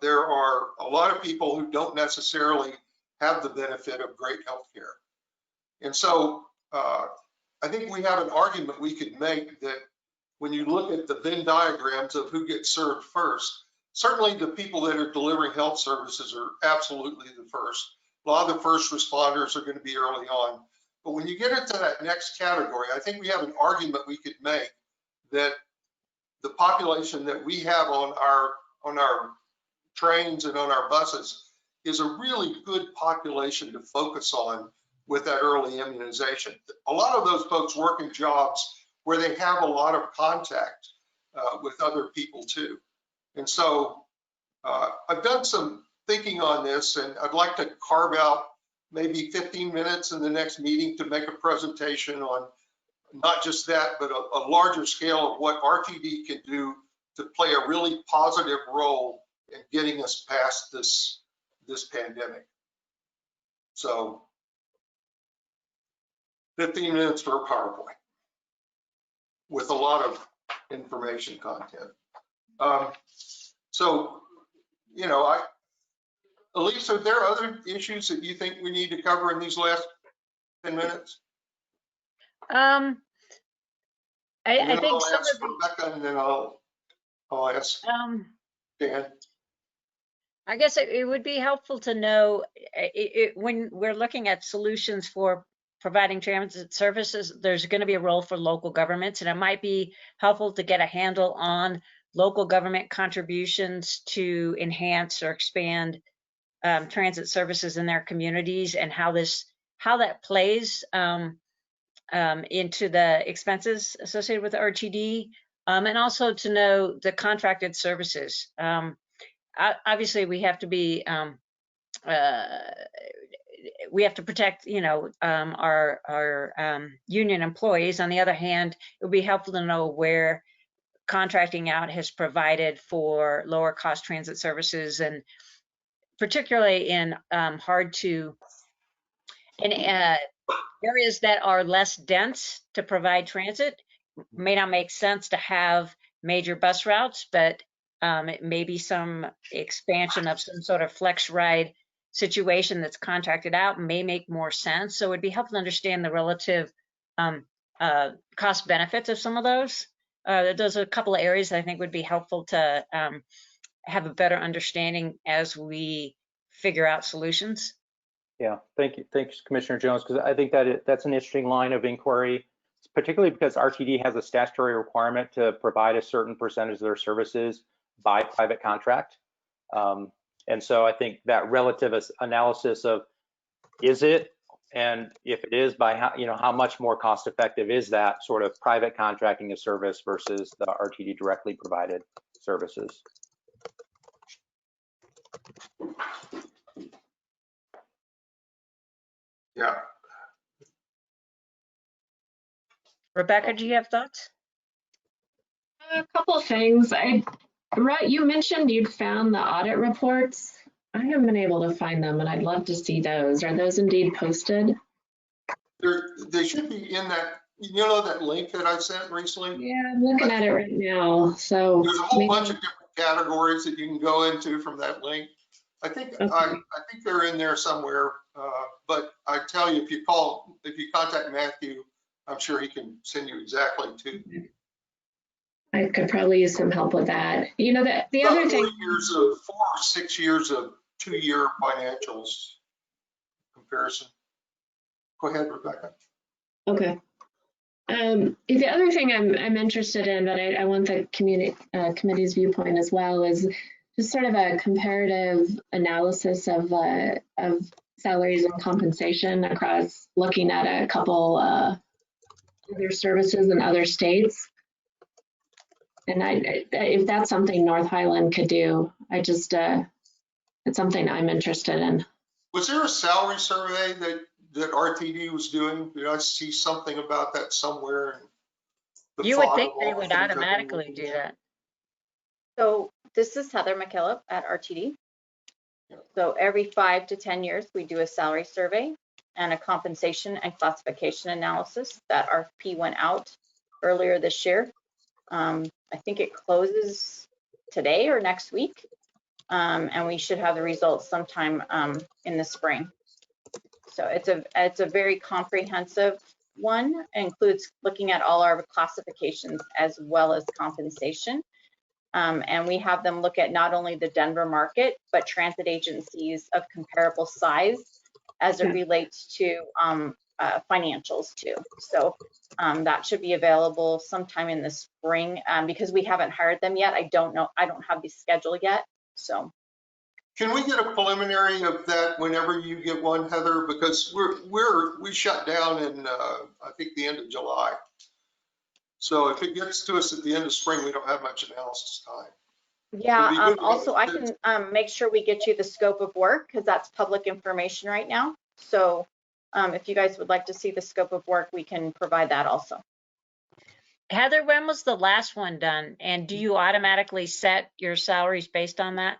there are a lot of people who don't necessarily have the benefit of great health care. And so I think we have an argument we could make that when you look at the Venn diagrams of who gets served first, certainly the people that are delivering health services are absolutely the first. A lot of the first responders are going to be early on. But when you get into that next category, I think we have an argument we could make that the population that we have on our trains and on our buses is a really good population to focus on with that early immunization. A lot of those folks work in jobs where they have a lot of contact with other people too. And so I've done some thinking on this, and I'd like to carve out maybe 15 minutes in the next meeting to make a presentation on not just that, but a larger scale of what RTD can do to play a really positive role in getting us past this pandemic. So 15 minutes for a PowerPoint with a lot of information content. So, you know, Elise, are there other issues that you think we need to cover in these last 10 minutes? I think I'll some ask of the, Rebecca, and then I'll ask Dan. I guess it would be helpful to know when we're looking at solutions for providing transit services, there's going to be a role for local governments, and it might be helpful to get a handle on local government contributions to enhance or expand transit services in their communities and how that plays into the expenses associated with RTD, and also to know the contracted services. Obviously, we have to be we have to protect, our union employees. On the other hand, it would be helpful to know where contracting out has provided for lower cost transit services, and particularly in areas that are less dense to provide transit. May not make sense to have major bus routes, but it may be some expansion of some sort of flex ride situation that's contracted out may make more sense. So it'd be helpful to understand the relative cost benefits of some of those. Those are a couple of areas that I think would be helpful to have a better understanding as we figure out solutions. Yeah, thank you. Thanks, Commissioner Jones, because I think that that's an interesting line of inquiry, particularly because RTD has a statutory requirement to provide a certain percentage of their services by private contract. And so I think that relative analysis of is it, and if it is, by how much more cost effective is that sort of private contracting of service versus the RTD directly provided services. Yeah. Rebecca, do you have thoughts? A couple of things. You mentioned you'd found the audit reports. I haven't been able to find them, and I'd love to see those. Are those indeed posted? They should be in that, that link that I sent recently? Yeah, I'm looking at it right now. So there's a whole bunch of different categories that you can go into from that link. I think okay. I think they're in there somewhere. But I tell you, if you contact Matthew, I'm sure he can send you exactly to. I could probably use some help with that. The other thing. 4 or 6 years of 2-year financials comparison. Go ahead, Rebecca. Okay. The other thing I'm interested in, but I want the committee's viewpoint as well, is just sort of a comparative analysis of salaries and compensation across looking at a couple other services in other states. And if that's something North Highland could do, it's something I'm interested in. Was there a salary survey that RTD was doing? Did I see something about that somewhere? You would think they would automatically do that. So this is Heather McKillop at RTD. So every 5 to 10 years, we do a salary survey and a compensation and classification analysis. That RFP went out earlier this year. I think it closes today or next week. And we should have the results sometime in the spring. So it's a very comprehensive one. It includes looking at all our classifications as well as compensation. And we have them look at not only the Denver market, but transit agencies of comparable size as it relates to financials too. So that should be available sometime in the spring because we haven't hired them yet. I don't know. I don't have the schedule yet. So. Can we get a preliminary of that whenever you get one, Heather? Because we shut down in I think the end of July. So if it gets to us at the end of spring, we don't have much analysis time. Yeah. Also, I can make sure we get you the scope of work because that's public information right now. So if you guys would like to see the scope of work, we can provide that also. Heather, when was the last one done? And do you automatically set your salaries based on that?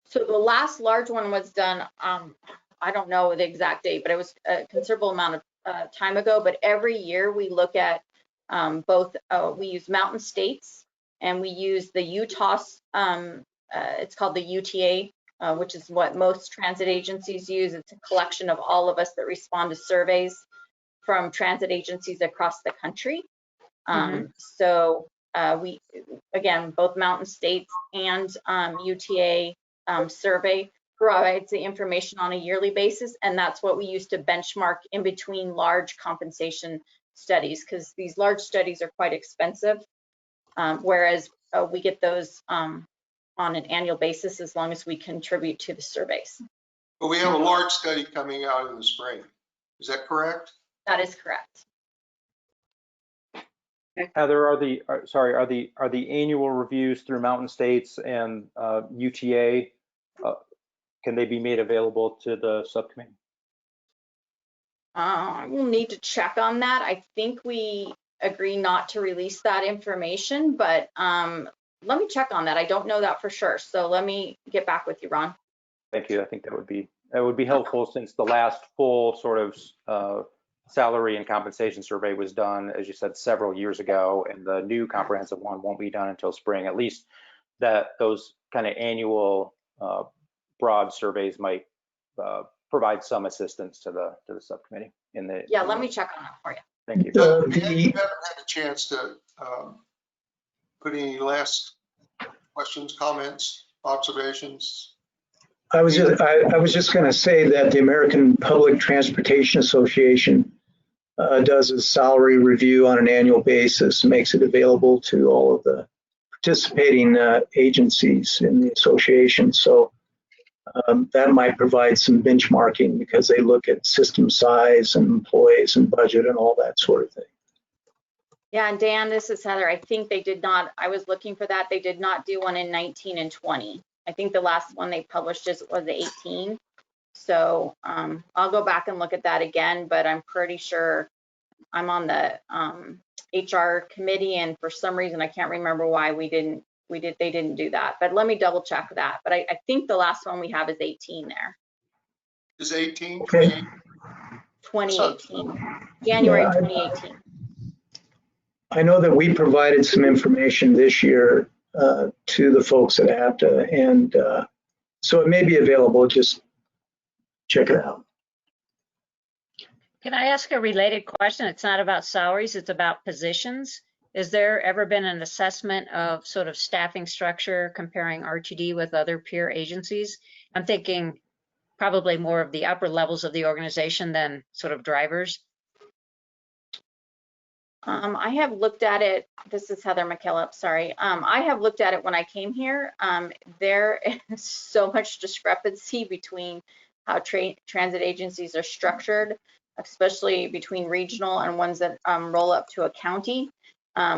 So the last large one was done, I don't know the exact date, but it was a considerable amount of time ago. But every year we look at both, we use Mountain States and we use the Utah, it's called the UTA, which is what most transit agencies use. It's a collection of all of us that respond to surveys from transit agencies across the country. So we, again, both Mountain States and UTA survey provides the information on a yearly basis, and that's what we use to benchmark in between large compensation studies, because these large studies are quite expensive, whereas we get those on an annual basis as long as we contribute to the surveys. But we have a large study coming out in the spring. Is that correct? That is correct. Heather, are the annual reviews through Mountain States and UTA, can they be made available to the subcommittee? I will need to check on that. I think we agree not to release that information, but let me check on that. I don't know that for sure. So let me get back with you, Ron. Thank you. I think that would be helpful, since the last full sort of salary and compensation survey was done, as you said, several years ago, and the new comprehensive one won't be done until spring. At least those kind of annual broad surveys might provide some assistance to the subcommittee in the. Yeah, let me check on that for you. Thank you. You haven't had a chance to put any last questions, comments, observations? I was just going to say that the American Public Transportation Association does a salary review on an annual basis, makes it available to all of the participating agencies in the association. So that might provide some benchmarking, because they look at system size and employees and budget and all that sort of thing. Yeah, and Dan, this is Heather. I think they did not, I was looking for that. They did not do one in 19 and 20. I think the last one they published was 18. So I'll go back and look at that again, but I'm pretty sure I'm on the HR committee, and for some reason I can't remember why they didn't do that. But let me double check that. But I think the last one we have is 18 there. Is 18? Okay. 2018, January Yeah, 2018. I know that we provided some information this year to the folks at APTA, and so it may be available. Just check it out. Can I ask a related question? It's not about salaries, it's about positions. Has there ever been an assessment of sort of staffing structure comparing RTD with other peer agencies? I'm thinking probably more of the upper levels of the organization than sort of drivers. I have looked at it. This is Heather McKillop, sorry. I have looked at it when I came here. There is so much discrepancy between how transit agencies are structured, especially between regional and ones that roll up to a county.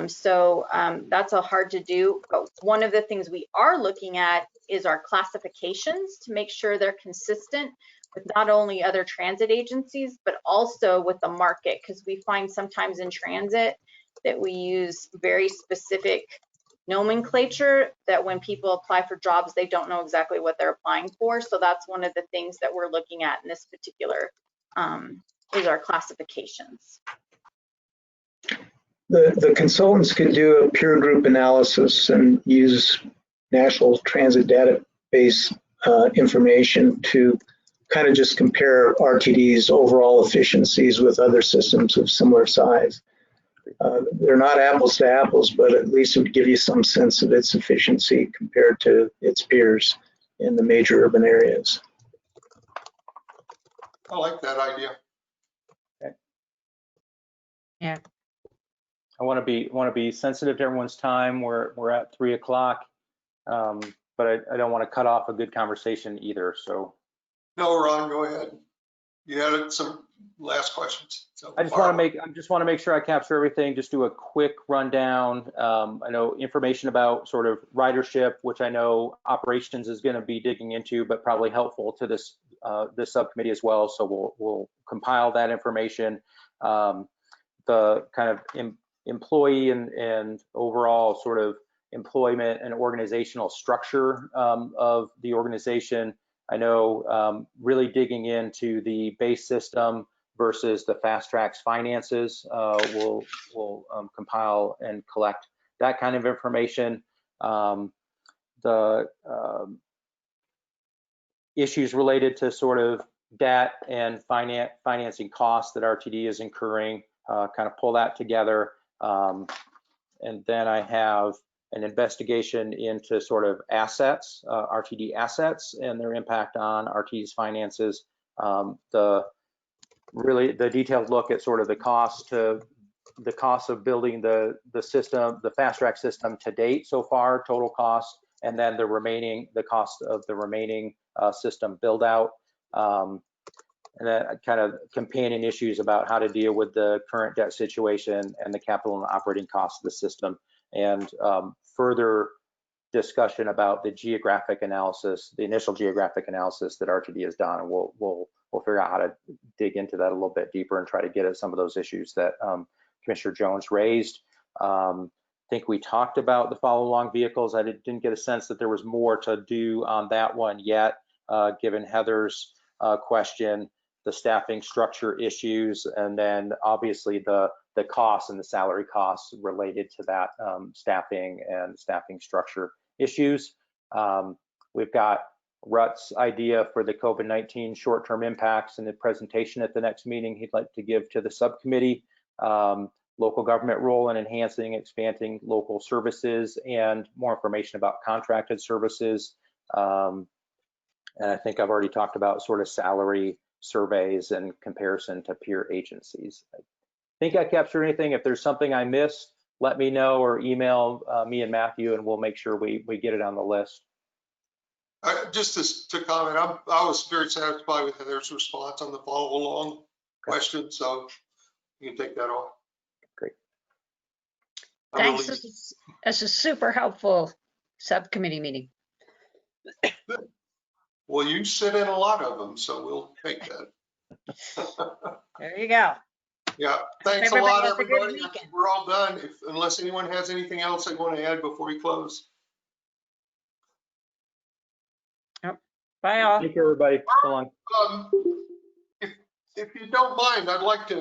So that's hard to do. But one of the things we are looking at is our classifications to make sure they're consistent with not only other transit agencies, but also with the market, because we find sometimes in transit that we use very specific nomenclature that when people apply for jobs, they don't know exactly what they're applying for. So that's one of the things that we're looking at in this particular is our classifications. The consultants could do a peer group analysis and use National Transit Database information to kind of just compare RTD's overall efficiencies with other systems of similar size. They're not apples to apples, but at least it would give you some sense of its efficiency compared to its peers in the major urban areas. I like that idea. Okay. Yeah. I want to be sensitive to everyone's time. We're at 3 o'clock, but I don't want to cut off a good conversation either. So. No, Ron, go ahead. You had some last questions. So I just want to make sure I capture everything. Just do a quick rundown. I know information about sort of ridership, which I know operations is going to be digging into, but probably helpful to this subcommittee as well. So we'll compile that information. The kind of employee and overall sort of employment and organizational structure of the organization. I know really digging into the base system versus the fast tracks finances. We'll compile and collect that kind of information. The issues related to sort of debt and financing costs that RTD is incurring, kind of pull that together. And then I have an investigation into sort of assets, RTD assets and their impact on RTD's finances. Really the detailed look at sort of the cost of building the system, the fast track system to date so far, total cost, and then the cost of the remaining system build out. kind of companion issues about how to deal with the current debt situation and the capital and operating costs of the system, and further discussion about the geographic analysis, the initial geographic analysis that RTD has done, and we'll figure out how to dig into that a little bit deeper and try to get at some of those issues that Commissioner Jones raised. I think we talked about the follow-along vehicles. I didn't get a sense that there was more to do on that one yet, given Heather's question, the staffing structure issues, and then obviously the costs and the salary costs related to that staffing and staffing structure issues. We've got Rutt's idea for the COVID-19 short-term impacts and the presentation at the next meeting he'd like to give to the subcommittee. Local government role in enhancing, expanding local services, and more information about contracted services. And I think I've already talked about sort of salary surveys and comparison to peer agencies. I think I captured anything. If there's something I missed, let me know or email me and Matthew, and we'll make sure we get it on the list. Just to comment, I was very satisfied with Heather's response on the follow-along question, so you can take that off. Great. Thanks. This is a super helpful subcommittee meeting. Well, you sit in a lot of them, so we'll take that. There you go. Yeah, thanks a lot, Everybody have a good everybody. weekend. We're all done, unless anyone has anything else they want to add before we close. Bye all. Thank you, everybody. So long. If you don't mind, I'd like to